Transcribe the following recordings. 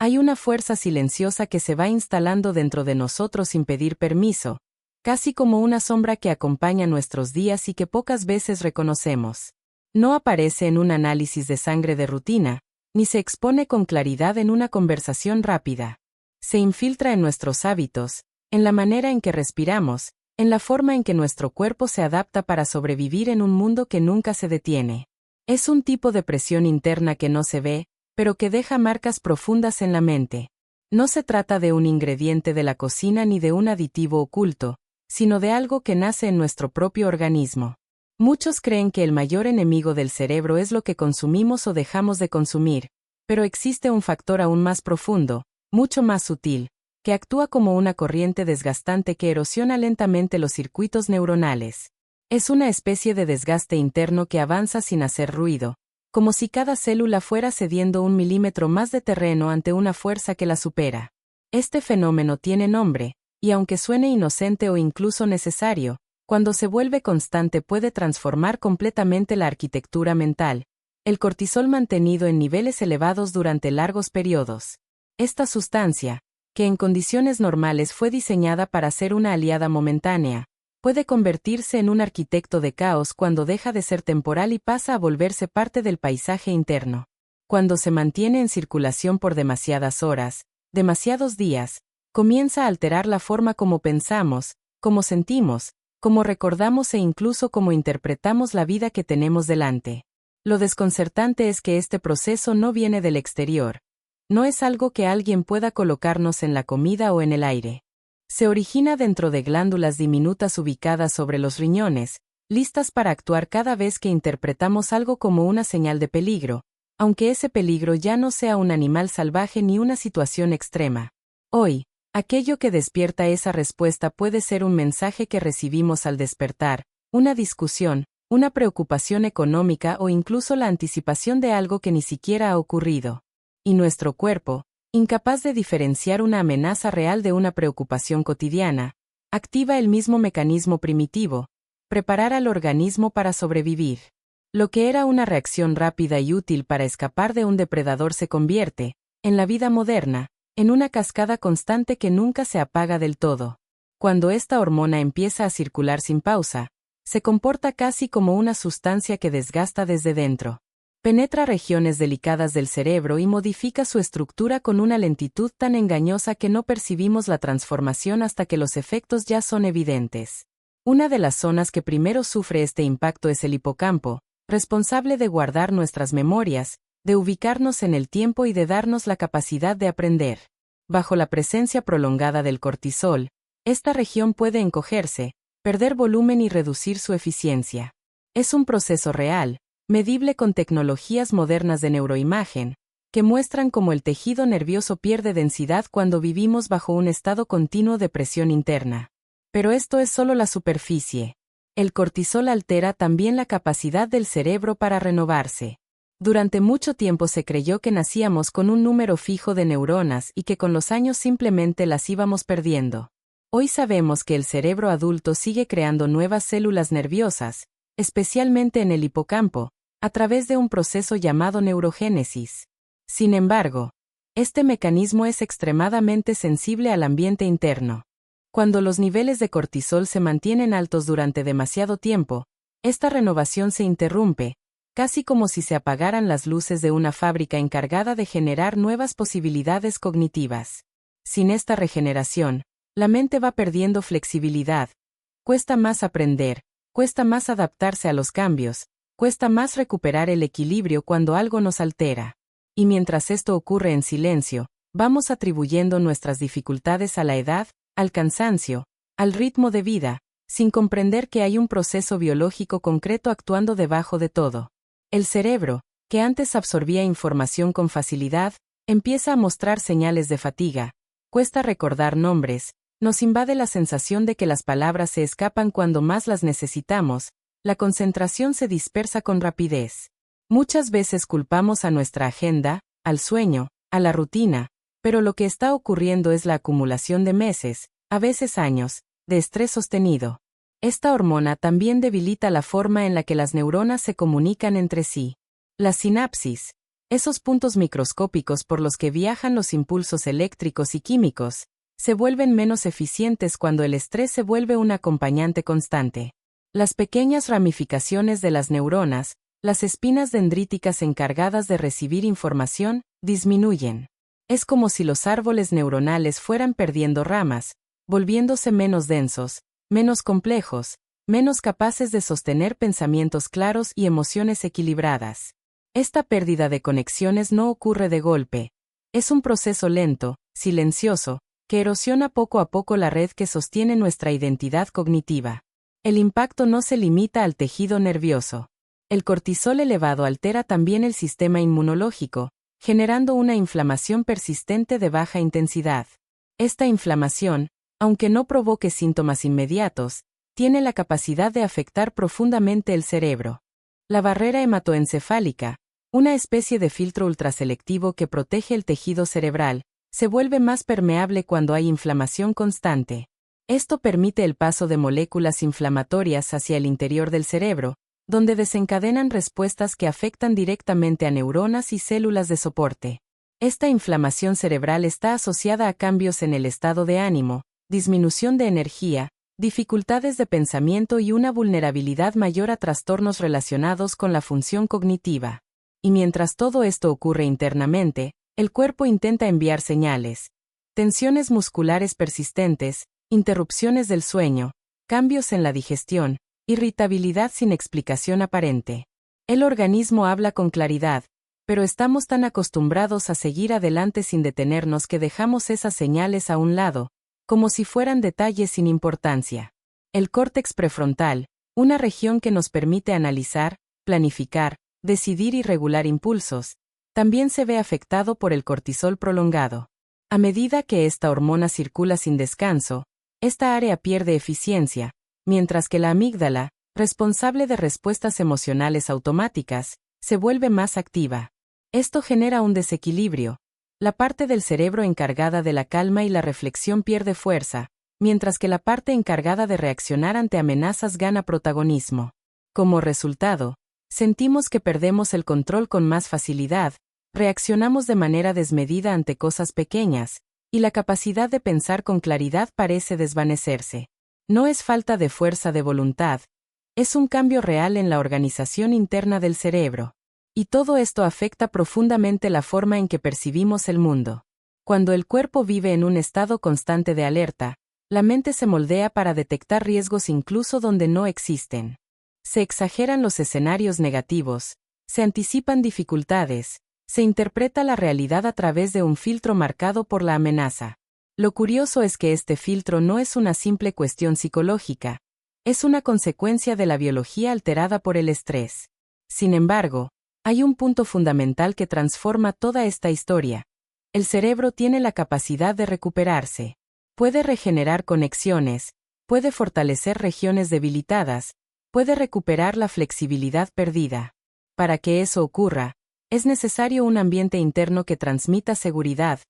Hay una fuerza silenciosa que se va instalando dentro de nosotros sin pedir permiso, casi como una sombra que acompaña nuestros días y que pocas veces reconocemos. No aparece en un análisis de sangre de rutina, ni se expone con claridad en una conversación rápida. Se infiltra en nuestros hábitos, en la manera en que respiramos, en la forma en que nuestro cuerpo se adapta para sobrevivir en un mundo que nunca se detiene. Es un tipo de presión interna que no se ve, pero que deja marcas profundas en la mente. No se trata de un ingrediente de la cocina ni de un aditivo oculto, sino de algo que nace en nuestro propio organismo. Muchos creen que el mayor enemigo del cerebro es lo que consumimos o dejamos de consumir, pero existe un factor aún más profundo, mucho más sutil, que actúa como una corriente desgastante que erosiona lentamente los circuitos neuronales. Es una especie de desgaste interno que avanza sin hacer ruido, como si cada célula fuera cediendo un milímetro más de terreno ante una fuerza que la supera. Este fenómeno tiene nombre, y aunque suene inocente o incluso necesario, cuando se vuelve constante puede transformar completamente la arquitectura mental. El cortisol mantenido en niveles elevados durante largos periodos. Esta sustancia, que en condiciones normales fue diseñada para ser una aliada momentánea, puede convertirse en un arquitecto de caos cuando deja de ser temporal y pasa a volverse parte del paisaje interno. Cuando se mantiene en circulación por demasiadas horas, demasiados días, comienza a alterar la forma como pensamos, como sentimos, como recordamos e incluso como interpretamos la vida que tenemos delante. Lo desconcertante es que este proceso no viene del exterior. No es algo que alguien pueda colocarnos en la comida o en el aire. Se origina dentro de glándulas diminutas ubicadas sobre los riñones, listas para actuar cada vez que interpretamos algo como una señal de peligro, aunque ese peligro ya no sea un animal salvaje ni una situación extrema. Hoy, aquello que despierta esa respuesta puede ser un mensaje que recibimos al despertar, una discusión, una preocupación económica o incluso la anticipación de algo que ni siquiera ha ocurrido. Y nuestro cuerpo, incapaz de diferenciar una amenaza real de una preocupación cotidiana, activa el mismo mecanismo primitivo, preparar al organismo para sobrevivir. Lo que era una reacción rápida y útil para escapar de un depredador se convierte, en la vida moderna, en una cascada constante que nunca se apaga del todo. Cuando esta hormona empieza a circular sin pausa, se comporta casi como una sustancia que desgasta desde dentro. Penetra regiones delicadas del cerebro y modifica su estructura con una lentitud tan engañosa que no percibimos la transformación hasta que los efectos ya son evidentes. Una de las zonas que primero sufre este impacto es el hipocampo, responsable de guardar nuestras memorias, de ubicarnos en el tiempo y de darnos la capacidad de aprender. Bajo la presencia prolongada del cortisol, esta región puede encogerse, perder volumen y reducir su eficiencia. Es un proceso real, medible con tecnologías modernas de neuroimagen, que muestran cómo el tejido nervioso pierde densidad cuando vivimos bajo un estado continuo de presión interna. Pero esto es solo la superficie. El cortisol altera también la capacidad del cerebro para renovarse. Durante mucho tiempo se creyó que nacíamos con un número fijo de neuronas y que con los años simplemente las íbamos perdiendo. Hoy sabemos que el cerebro adulto sigue creando nuevas células nerviosas, especialmente en el hipocampo, a través de un proceso llamado neurogénesis. Sin embargo, este mecanismo es extremadamente sensible al ambiente interno. Cuando los niveles de cortisol se mantienen altos durante demasiado tiempo, esta renovación se interrumpe, casi como si se apagaran las luces de una fábrica encargada de generar nuevas posibilidades cognitivas. Sin esta regeneración, la mente va perdiendo flexibilidad. Cuesta más aprender, cuesta más adaptarse a los cambios, cuesta más recuperar el equilibrio cuando algo nos altera. Y mientras esto ocurre en silencio, vamos atribuyendo nuestras dificultades a la edad, al cansancio, al ritmo de vida, sin comprender que hay un proceso biológico concreto actuando debajo de todo. El cerebro, que antes absorbía información con facilidad, empieza a mostrar señales de fatiga, cuesta recordar nombres, nos invade la sensación de que las palabras se escapan cuando más las necesitamos, la concentración se dispersa con rapidez. Muchas veces culpamos a nuestra agenda, al sueño, a la rutina, pero lo que está ocurriendo es la acumulación de meses, a veces años, de estrés sostenido. Esta hormona también debilita la forma en la que las neuronas se comunican entre sí. Las sinapsis, Esos puntos microscópicos por los que viajan los impulsos eléctricos y químicos, se vuelven menos eficientes cuando el estrés se vuelve un acompañante constante. Las pequeñas ramificaciones de las neuronas, las espinas dendríticas encargadas de recibir información, disminuyen. Es como si los árboles neuronales fueran perdiendo ramas, volviéndose menos densos, menos complejos, menos capaces de sostener pensamientos claros y emociones equilibradas. Esta pérdida de conexiones no ocurre de golpe. Es un proceso lento, silencioso, que erosiona poco a poco la red que sostiene nuestra identidad cognitiva. El impacto no se limita al tejido nervioso. El cortisol elevado altera también el sistema inmunológico, generando una inflamación persistente de baja intensidad. Esta inflamación, aunque no provoque síntomas inmediatos, tiene la capacidad de afectar profundamente el cerebro. La barrera hematoencefálica, una especie de filtro ultraselectivo que protege el tejido cerebral, se vuelve más permeable cuando hay inflamación constante. Esto permite el paso de moléculas inflamatorias hacia el interior del cerebro, donde desencadenan respuestas que afectan directamente a neuronas y células de soporte. Esta inflamación cerebral está asociada a cambios en el estado de ánimo, disminución de energía, dificultades de pensamiento y una vulnerabilidad mayor a trastornos relacionados con la función cognitiva. Y mientras todo esto ocurre internamente, el cuerpo intenta enviar señales. Tensiones musculares persistentes, interrupciones del sueño, cambios en la digestión, irritabilidad sin explicación aparente. El organismo habla con claridad, pero estamos tan acostumbrados a seguir adelante sin detenernos que dejamos esas señales a un lado, como si fueran detalles sin importancia. El córtex prefrontal, una región que nos permite analizar, planificar, decidir y regular impulsos, también se ve afectado por el cortisol prolongado. A medida que esta hormona circula sin descanso, esta área pierde eficiencia, mientras que la amígdala, responsable de respuestas emocionales automáticas, se vuelve más activa. Esto genera un desequilibrio. La parte del cerebro encargada de la calma y la reflexión pierde fuerza, mientras que la parte encargada de reaccionar ante amenazas gana protagonismo. Como resultado, sentimos que perdemos el control con más facilidad, reaccionamos de manera desmedida ante cosas pequeñas, y la capacidad de pensar con claridad parece desvanecerse. No es falta de fuerza de voluntad, es un cambio real en la organización interna del cerebro. Y todo esto afecta profundamente la forma en que percibimos el mundo. Cuando el cuerpo vive en un estado constante de alerta, la mente se moldea para detectar riesgos incluso donde no existen. Se exageran los escenarios negativos, se anticipan dificultades, se interpreta la realidad a través de un filtro marcado por la amenaza. Lo curioso es que este filtro no es una simple cuestión psicológica, es una consecuencia de la biología alterada por el estrés. Sin embargo, hay un punto fundamental que transforma toda esta historia. El cerebro tiene la capacidad de recuperarse. Puede regenerar conexiones, puede fortalecer regiones debilitadas, puede recuperar la flexibilidad perdida. Para que eso ocurra, es necesario un ambiente interno que transmita seguridad,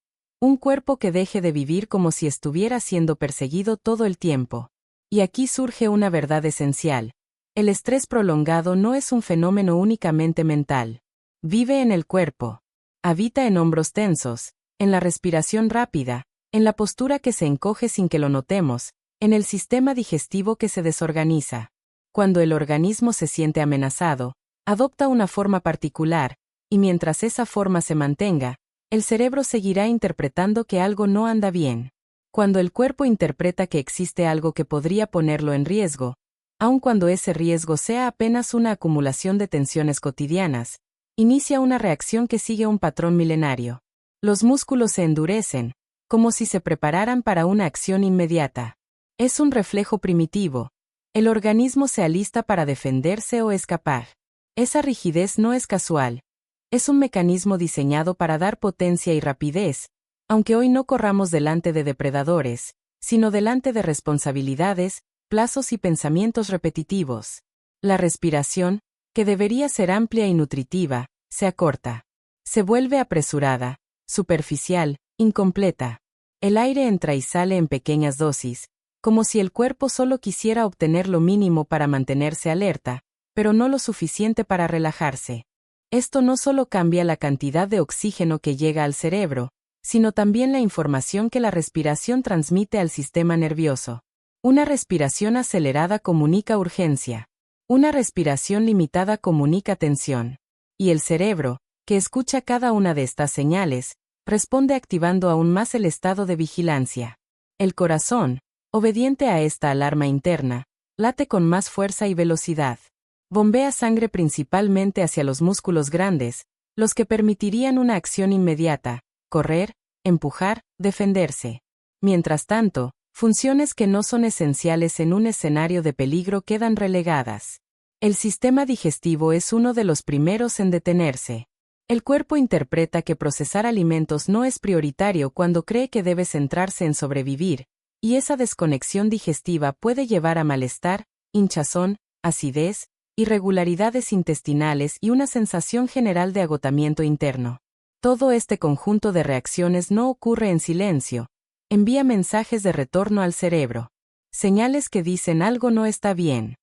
un cuerpo que deje de vivir como si estuviera siendo perseguido todo el tiempo. Y aquí surge una verdad esencial. El estrés prolongado no es un fenómeno únicamente mental. Vive en el cuerpo. Habita en hombros tensos, en la respiración rápida, en la postura que se encoge sin que lo notemos, en el sistema digestivo que se desorganiza. Cuando el organismo se siente amenazado, adopta una forma particular, y mientras esa forma se mantenga, el cerebro seguirá interpretando que algo no anda bien. Cuando el cuerpo interpreta que existe algo que podría ponerlo en riesgo, aun cuando ese riesgo sea apenas una acumulación de tensiones cotidianas, inicia una reacción que sigue un patrón milenario. Los músculos se endurecen, como si se prepararan para una acción inmediata. Es un reflejo primitivo. El organismo se alista para defenderse o escapar. Esa rigidez no es casual. Es un mecanismo diseñado para dar potencia y rapidez, aunque hoy no corramos delante de depredadores, sino delante de responsabilidades, plazos y pensamientos repetitivos. La respiración, que debería ser amplia y nutritiva, se acorta. Se vuelve apresurada, superficial, incompleta. El aire entra y sale en pequeñas dosis, como si el cuerpo solo quisiera obtener lo mínimo para mantenerse alerta, pero no lo suficiente para relajarse. Esto no solo cambia la cantidad de oxígeno que llega al cerebro, sino también la información que la respiración transmite al sistema nervioso. Una respiración acelerada comunica urgencia. Una respiración limitada comunica tensión. Y el cerebro, que escucha cada una de estas señales, responde activando aún más el estado de vigilancia. El corazón, obediente a esta alarma interna, late con más fuerza y velocidad. Bombea sangre principalmente hacia los músculos grandes, los que permitirían una acción inmediata: correr, empujar, defenderse. Mientras tanto, funciones que no son esenciales en un escenario de peligro quedan relegadas. El sistema digestivo es uno de los primeros en detenerse. El cuerpo interpreta que procesar alimentos no es prioritario cuando cree que debe centrarse en sobrevivir, y esa desconexión digestiva puede llevar a malestar, hinchazón, acidez, irregularidades intestinales y una sensación general de agotamiento interno. Todo este conjunto de reacciones no ocurre en silencio. Envía mensajes de retorno al cerebro. Señales que dicen algo no está bien.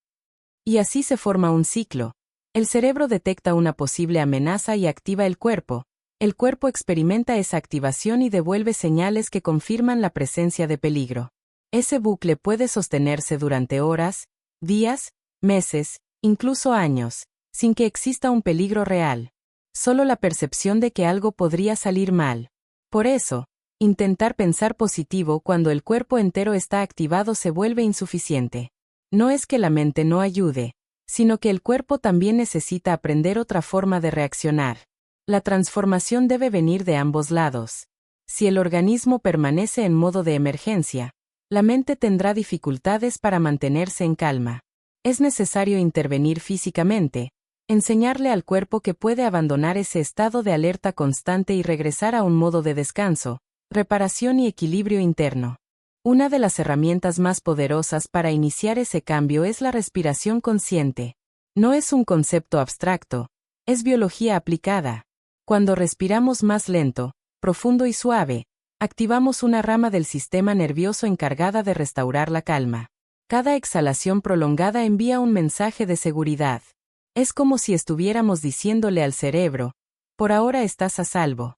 Y así se forma un ciclo. El cerebro detecta una posible amenaza y activa el cuerpo. El cuerpo experimenta esa activación y devuelve señales que confirman la presencia de peligro. Ese bucle puede sostenerse durante horas, días, meses, incluso años, sin que exista un peligro real. Solo la percepción de que algo podría salir mal. Por eso, intentar pensar positivo cuando el cuerpo entero está activado se vuelve insuficiente. No es que la mente no ayude, sino que el cuerpo también necesita aprender otra forma de reaccionar. La transformación debe venir de ambos lados. Si el organismo permanece en modo de emergencia, la mente tendrá dificultades para mantenerse en calma. Es necesario intervenir físicamente, enseñarle al cuerpo que puede abandonar ese estado de alerta constante y regresar a un modo de descanso, reparación y equilibrio interno. Una de las herramientas más poderosas para iniciar ese cambio es la respiración consciente. No es un concepto abstracto, es biología aplicada. Cuando respiramos más lento, profundo y suave, activamos una rama del sistema nervioso encargada de restaurar la calma. Cada exhalación prolongada envía un mensaje de seguridad. Es como si estuviéramos diciéndole al cerebro: por ahora estás a salvo.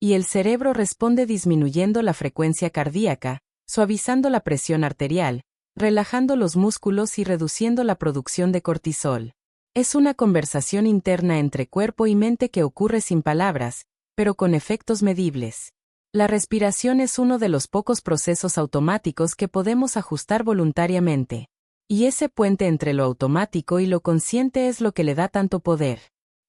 Y el cerebro responde disminuyendo la frecuencia cardíaca, suavizando la presión arterial, relajando los músculos y reduciendo la producción de cortisol. Es una conversación interna entre cuerpo y mente que ocurre sin palabras, pero con efectos medibles. La respiración es uno de los pocos procesos automáticos que podemos ajustar voluntariamente. Y ese puente entre lo automático y lo consciente es lo que le da tanto poder.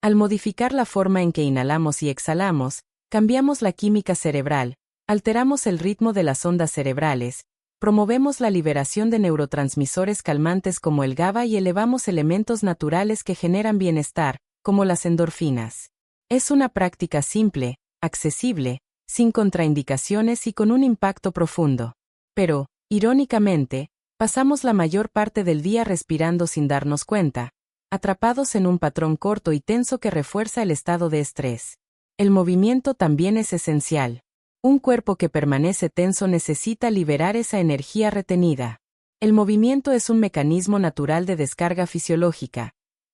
Al modificar la forma en que inhalamos y exhalamos, cambiamos la química cerebral, alteramos el ritmo de las ondas cerebrales, promovemos la liberación de neurotransmisores calmantes como el GABA y elevamos elementos naturales que generan bienestar, como las endorfinas. Es una práctica simple, accesible, sin contraindicaciones y con un impacto profundo. Pero, irónicamente, pasamos la mayor parte del día respirando sin darnos cuenta, atrapados en un patrón corto y tenso que refuerza el estado de estrés. El movimiento también es esencial. Un cuerpo que permanece tenso necesita liberar esa energía retenida. El movimiento es un mecanismo natural de descarga fisiológica.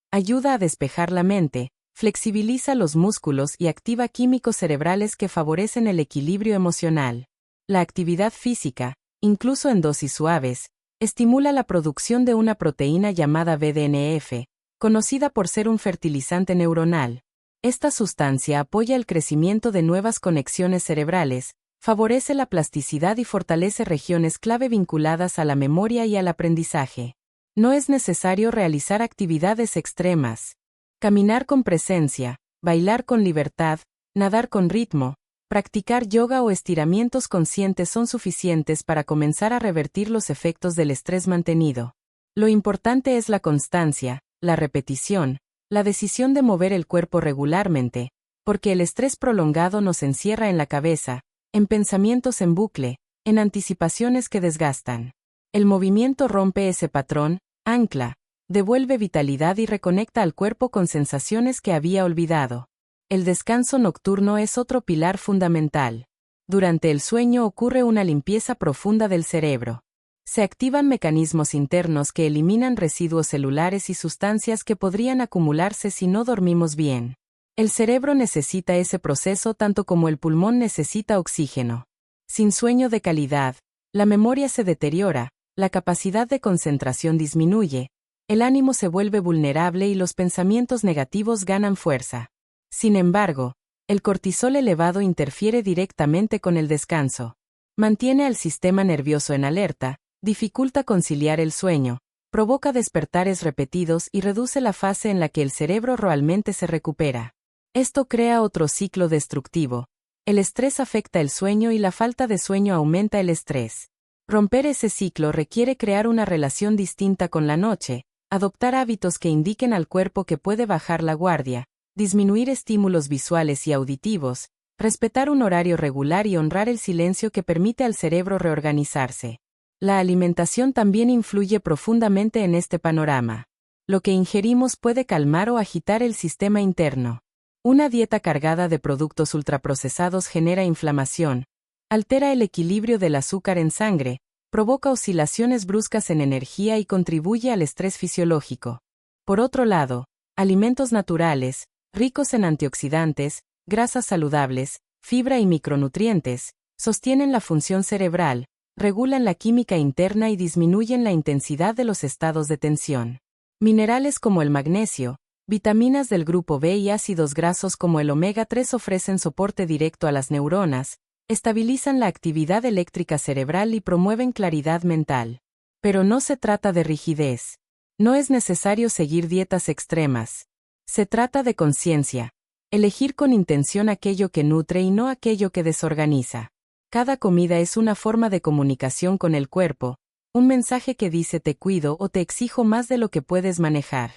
Ayuda a despejar la mente, flexibiliza los músculos y activa químicos cerebrales que favorecen el equilibrio emocional. La actividad física, incluso en dosis suaves, estimula la producción de una proteína llamada BDNF, conocida por ser un fertilizante neuronal. Esta sustancia apoya el crecimiento de nuevas conexiones cerebrales, favorece la plasticidad y fortalece regiones clave vinculadas a la memoria y al aprendizaje. No es necesario realizar actividades extremas. Caminar con presencia, bailar con libertad, nadar con ritmo, practicar yoga o estiramientos conscientes son suficientes para comenzar a revertir los efectos del estrés mantenido. Lo importante es la constancia, la repetición, la decisión de mover el cuerpo regularmente, porque el estrés prolongado nos encierra en la cabeza, en pensamientos en bucle, en anticipaciones que desgastan. El movimiento rompe ese patrón, ancla, devuelve vitalidad y reconecta al cuerpo con sensaciones que había olvidado. El descanso nocturno es otro pilar fundamental. Durante el sueño ocurre una limpieza profunda del cerebro. Se activan mecanismos internos que eliminan residuos celulares y sustancias que podrían acumularse si no dormimos bien. El cerebro necesita ese proceso tanto como el pulmón necesita oxígeno. Sin sueño de calidad, la memoria se deteriora, la capacidad de concentración disminuye, el ánimo se vuelve vulnerable y los pensamientos negativos ganan fuerza. Sin embargo, el cortisol elevado interfiere directamente con el descanso. Mantiene al sistema nervioso en alerta, dificulta conciliar el sueño, provoca despertares repetidos y reduce la fase en la que el cerebro realmente se recupera. Esto crea otro ciclo destructivo. El estrés afecta el sueño y la falta de sueño aumenta el estrés. Romper ese ciclo requiere crear una relación distinta con la noche, adoptar hábitos que indiquen al cuerpo que puede bajar la guardia, disminuir estímulos visuales y auditivos, respetar un horario regular y honrar el silencio que permite al cerebro reorganizarse. La alimentación también influye profundamente en este panorama. Lo que ingerimos puede calmar o agitar el sistema interno. Una dieta cargada de productos ultraprocesados genera inflamación, altera el equilibrio del azúcar en sangre, provoca oscilaciones bruscas en energía y contribuye al estrés fisiológico. Por otro lado, alimentos naturales, ricos en antioxidantes, grasas saludables, fibra y micronutrientes, sostienen la función cerebral, regulan la química interna y disminuyen la intensidad de los estados de tensión. Minerales como el magnesio, vitaminas del grupo B y ácidos grasos como el omega 3 ofrecen soporte directo a las neuronas, estabilizan la actividad eléctrica cerebral y promueven claridad mental. Pero no se trata de rigidez. No es necesario seguir dietas extremas. Se trata de conciencia. Elegir con intención aquello que nutre y no aquello que desorganiza. Cada comida es una forma de comunicación con el cuerpo, un mensaje que dice te cuido o te exijo más de lo que puedes manejar.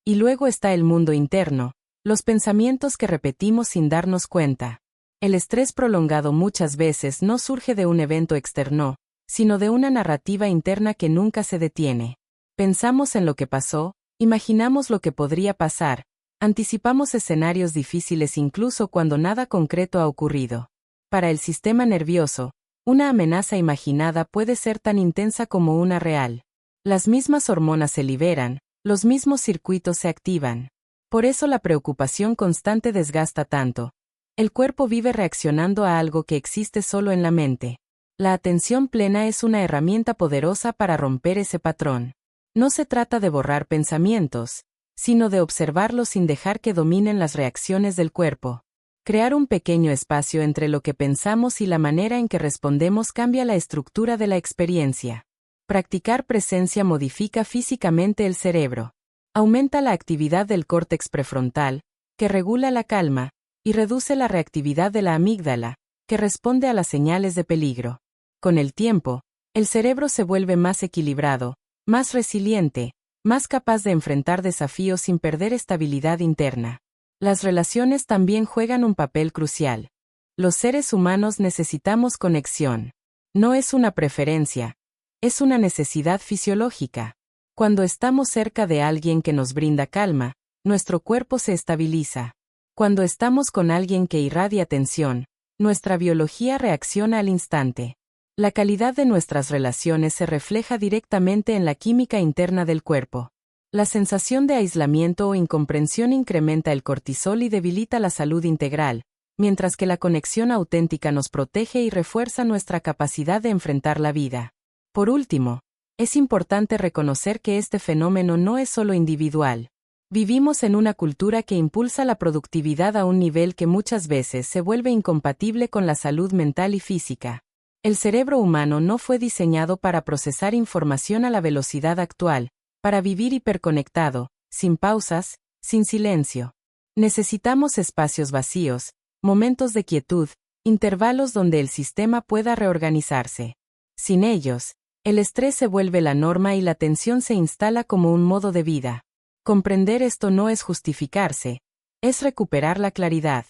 Y luego está el mundo interno, los pensamientos que repetimos sin darnos cuenta. El estrés prolongado muchas veces no surge de un evento externo, sino de una narrativa interna que nunca se detiene. Pensamos en lo que pasó, imaginamos lo que podría pasar, anticipamos escenarios difíciles incluso cuando nada concreto ha ocurrido. Para el sistema nervioso, una amenaza imaginada puede ser tan intensa como una real. Las mismas hormonas se liberan, los mismos circuitos se activan. Por eso la preocupación constante desgasta tanto. El cuerpo vive reaccionando a algo que existe solo en la mente. La atención plena es una herramienta poderosa para romper ese patrón. No se trata de borrar pensamientos, sino de observarlos sin dejar que dominen las reacciones del cuerpo. Crear un pequeño espacio entre lo que pensamos y la manera en que respondemos cambia la estructura de la experiencia. Practicar presencia modifica físicamente el cerebro. Aumenta la actividad del córtex prefrontal, que regula la calma, y reduce la reactividad de la amígdala, que responde a las señales de peligro. Con el tiempo, el cerebro se vuelve más equilibrado, más resiliente, más capaz de enfrentar desafíos sin perder estabilidad interna. Las relaciones también juegan un papel crucial. Los seres humanos necesitamos conexión. No es una preferencia, es una necesidad fisiológica. Cuando estamos cerca de alguien que nos brinda calma, nuestro cuerpo se estabiliza. Cuando estamos con alguien que irradia tensión, nuestra biología reacciona al instante. La calidad de nuestras relaciones se refleja directamente en la química interna del cuerpo. La sensación de aislamiento o incomprensión incrementa el cortisol y debilita la salud integral, mientras que la conexión auténtica nos protege y refuerza nuestra capacidad de enfrentar la vida. Por último, es importante reconocer que este fenómeno no es solo individual. Vivimos en una cultura que impulsa la productividad a un nivel que muchas veces se vuelve incompatible con la salud mental y física. El cerebro humano no fue diseñado para procesar información a la velocidad actual, para vivir hiperconectado, sin pausas, sin silencio. Necesitamos espacios vacíos, momentos de quietud, intervalos donde el sistema pueda reorganizarse. Sin ellos, el estrés se vuelve la norma y la tensión se instala como un modo de vida. Comprender esto no es justificarse, es recuperar la claridad.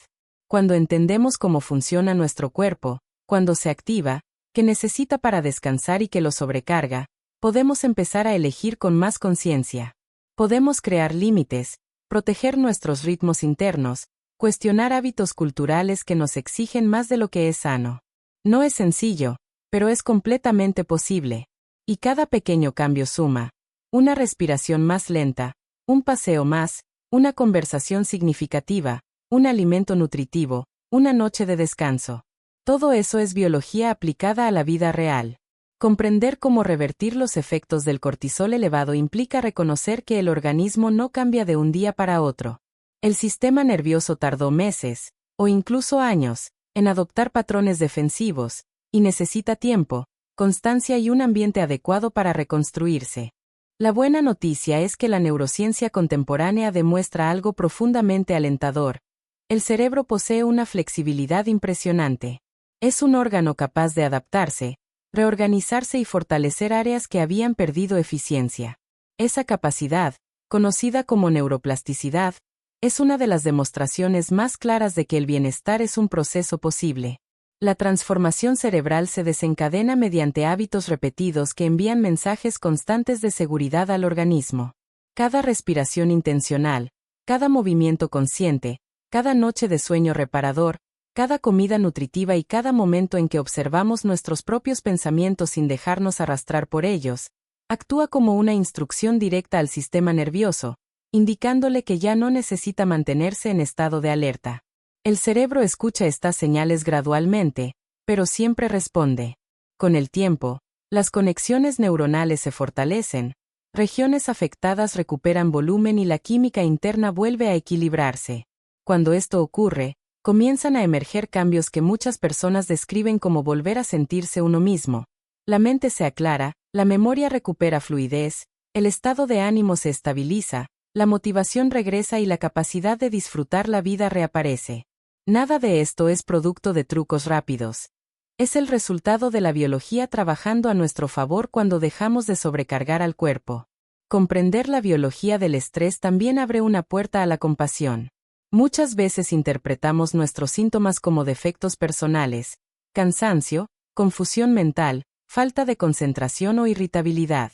Cuando entendemos cómo funciona nuestro cuerpo, cuando se activa, qué necesita para descansar y qué lo sobrecarga, podemos empezar a elegir con más conciencia. Podemos crear límites, proteger nuestros ritmos internos, cuestionar hábitos culturales que nos exigen más de lo que es sano. No es sencillo, pero es completamente posible. Y cada pequeño cambio suma. Una respiración más lenta, un paseo más, una conversación significativa, un alimento nutritivo, una noche de descanso. Todo eso es biología aplicada a la vida real. Comprender cómo revertir los efectos del cortisol elevado implica reconocer que el organismo no cambia de un día para otro. El sistema nervioso tardó meses, o incluso años, en adoptar patrones defensivos, y necesita tiempo, constancia y un ambiente adecuado para reconstruirse. La buena noticia es que la neurociencia contemporánea demuestra algo profundamente alentador. El cerebro posee una flexibilidad impresionante. Es un órgano capaz de adaptarse, reorganizarse y fortalecer áreas que habían perdido eficiencia. Esa capacidad, conocida como neuroplasticidad, es una de las demostraciones más claras de que el bienestar es un proceso posible. La transformación cerebral se desencadena mediante hábitos repetidos que envían mensajes constantes de seguridad al organismo. Cada respiración intencional, cada movimiento consciente, cada noche de sueño reparador, cada comida nutritiva y cada momento en que observamos nuestros propios pensamientos sin dejarnos arrastrar por ellos, actúa como una instrucción directa al sistema nervioso, indicándole que ya no necesita mantenerse en estado de alerta. El cerebro escucha estas señales gradualmente, pero siempre responde. Con el tiempo, las conexiones neuronales se fortalecen, regiones afectadas recuperan volumen y la química interna vuelve a equilibrarse. Cuando esto ocurre, comienzan a emerger cambios que muchas personas describen como volver a sentirse uno mismo. La mente se aclara, la memoria recupera fluidez, el estado de ánimo se estabiliza, la motivación regresa y la capacidad de disfrutar la vida reaparece. Nada de esto es producto de trucos rápidos. Es el resultado de la biología trabajando a nuestro favor cuando dejamos de sobrecargar al cuerpo. Comprender la biología del estrés también abre una puerta a la compasión. Muchas veces interpretamos nuestros síntomas como defectos personales, cansancio, confusión mental, falta de concentración o irritabilidad.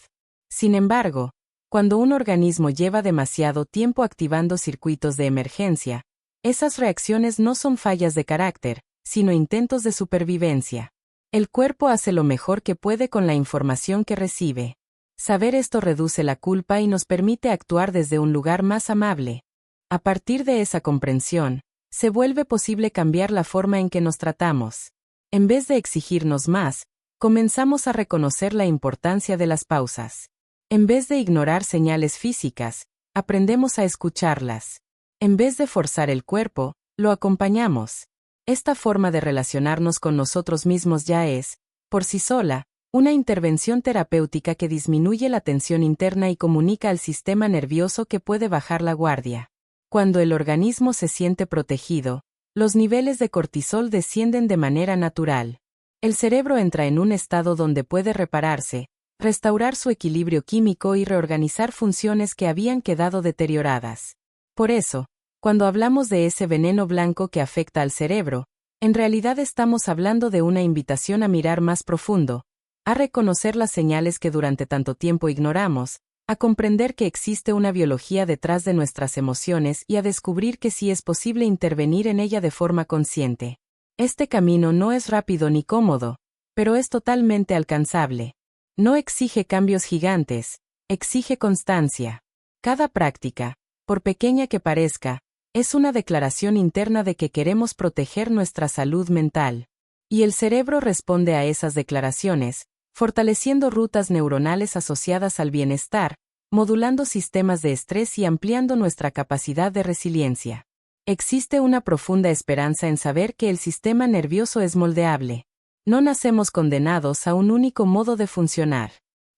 Sin embargo, cuando un organismo lleva demasiado tiempo activando circuitos de emergencia, esas reacciones no son fallas de carácter, sino intentos de supervivencia. El cuerpo hace lo mejor que puede con la información que recibe. Saber esto reduce la culpa y nos permite actuar desde un lugar más amable. A partir de esa comprensión, se vuelve posible cambiar la forma en que nos tratamos. En vez de exigirnos más, comenzamos a reconocer la importancia de las pausas. En vez de ignorar señales físicas, aprendemos a escucharlas. En vez de forzar el cuerpo, lo acompañamos. Esta forma de relacionarnos con nosotros mismos ya es, por sí sola, una intervención terapéutica que disminuye la tensión interna y comunica al sistema nervioso que puede bajar la guardia. Cuando el organismo se siente protegido, los niveles de cortisol descienden de manera natural. El cerebro entra en un estado donde puede repararse, restaurar su equilibrio químico y reorganizar funciones que habían quedado deterioradas. Por eso, cuando hablamos de ese veneno blanco que afecta al cerebro, en realidad estamos hablando de una invitación a mirar más profundo, a reconocer las señales que durante tanto tiempo ignoramos, a comprender que existe una biología detrás de nuestras emociones y a descubrir que sí es posible intervenir en ella de forma consciente. Este camino no es rápido ni cómodo, pero es totalmente alcanzable. No exige cambios gigantes, exige constancia. Cada práctica, por pequeña que parezca, es una declaración interna de que queremos proteger nuestra salud mental. Y el cerebro responde a esas declaraciones, fortaleciendo rutas neuronales asociadas al bienestar, modulando sistemas de estrés y ampliando nuestra capacidad de resiliencia. Existe una profunda esperanza en saber que el sistema nervioso es moldeable. No nacemos condenados a un único modo de funcionar.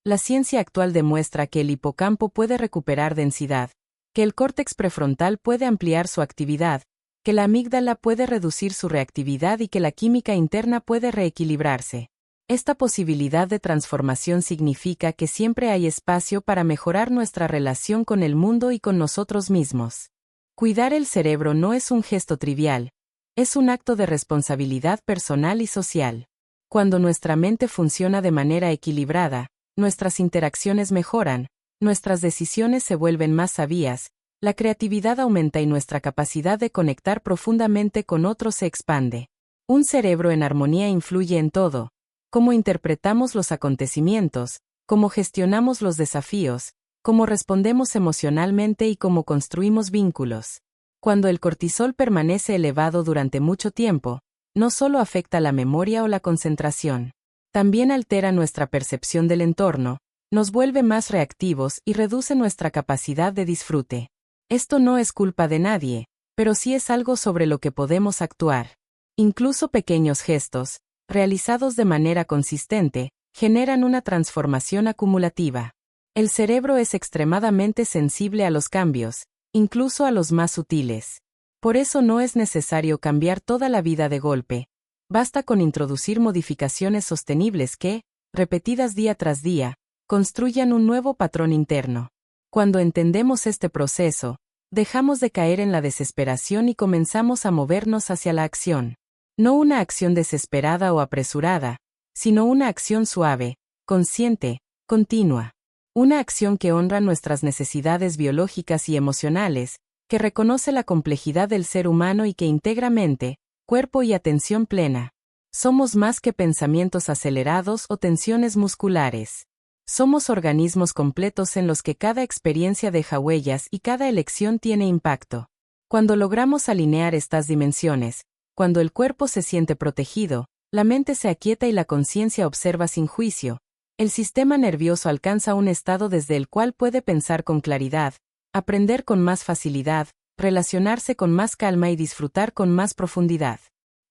La ciencia actual demuestra que el hipocampo puede recuperar densidad, que el córtex prefrontal puede ampliar su actividad, que la amígdala puede reducir su reactividad y que la química interna puede reequilibrarse. Esta posibilidad de transformación significa que siempre hay espacio para mejorar nuestra relación con el mundo y con nosotros mismos. Cuidar el cerebro no es un gesto trivial, es un acto de responsabilidad personal y social. Cuando nuestra mente funciona de manera equilibrada, nuestras interacciones mejoran, nuestras decisiones se vuelven más sabias, la creatividad aumenta y nuestra capacidad de conectar profundamente con otros se expande. Un cerebro en armonía influye en todo: cómo interpretamos los acontecimientos, cómo gestionamos los desafíos, cómo respondemos emocionalmente y cómo construimos vínculos. Cuando el cortisol permanece elevado durante mucho tiempo, no solo afecta la memoria o la concentración, también altera nuestra percepción del entorno, nos vuelve más reactivos y reduce nuestra capacidad de disfrute. Esto no es culpa de nadie, pero sí es algo sobre lo que podemos actuar. Incluso pequeños gestos, realizados de manera consistente, generan una transformación acumulativa. El cerebro es extremadamente sensible a los cambios, incluso a los más sutiles. Por eso no es necesario cambiar toda la vida de golpe. Basta con introducir modificaciones sostenibles que, repetidas día tras día, construyan un nuevo patrón interno. Cuando entendemos este proceso, dejamos de caer en la desesperación y comenzamos a movernos hacia la acción. No una acción desesperada o apresurada, sino una acción suave, consciente, continua. Una acción que honra nuestras necesidades biológicas y emocionales, que reconoce la complejidad del ser humano y que integra mente, cuerpo y atención plena. Somos más que pensamientos acelerados o tensiones musculares. Somos organismos completos en los que cada experiencia deja huellas y cada elección tiene impacto. Cuando logramos alinear estas dimensiones, cuando el cuerpo se siente protegido, la mente se aquieta y la conciencia observa sin juicio, el sistema nervioso alcanza un estado desde el cual puede pensar con claridad, aprender con más facilidad, relacionarse con más calma y disfrutar con más profundidad.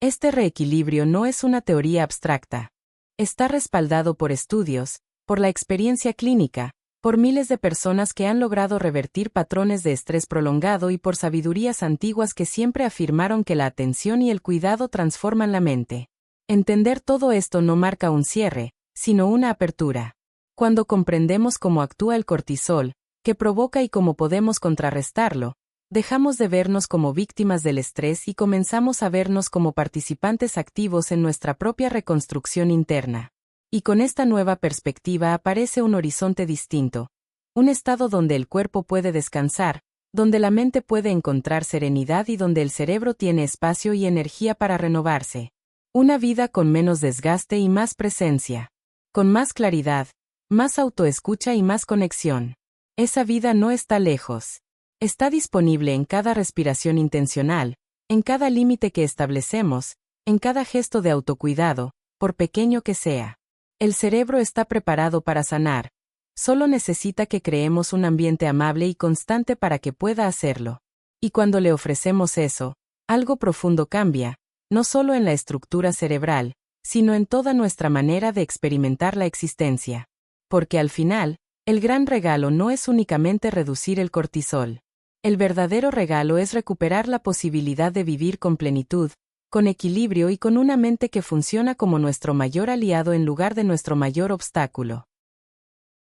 Este reequilibrio no es una teoría abstracta. Está respaldado por estudios, por la experiencia clínica, por miles de personas que han logrado revertir patrones de estrés prolongado y por sabidurías antiguas que siempre afirmaron que la atención y el cuidado transforman la mente. Entender todo esto no marca un cierre, sino una apertura. Cuando comprendemos cómo actúa el cortisol, qué provoca y cómo podemos contrarrestarlo, dejamos de vernos como víctimas del estrés y comenzamos a vernos como participantes activos en nuestra propia reconstrucción interna. Y con esta nueva perspectiva aparece un horizonte distinto, un estado donde el cuerpo puede descansar, donde la mente puede encontrar serenidad y donde el cerebro tiene espacio y energía para renovarse. Una vida con menos desgaste y más presencia. Con más claridad, más autoescucha y más conexión. Esa vida no está lejos. Está disponible en cada respiración intencional, en cada límite que establecemos, en cada gesto de autocuidado, por pequeño que sea. El cerebro está preparado para sanar. Solo necesita que creemos un ambiente amable y constante para que pueda hacerlo. Y cuando le ofrecemos eso, algo profundo cambia, no solo en la estructura cerebral, sino en toda nuestra manera de experimentar la existencia. Porque al final, el gran regalo no es únicamente reducir el cortisol. El verdadero regalo es recuperar la posibilidad de vivir con plenitud, con equilibrio y con una mente que funciona como nuestro mayor aliado en lugar de nuestro mayor obstáculo.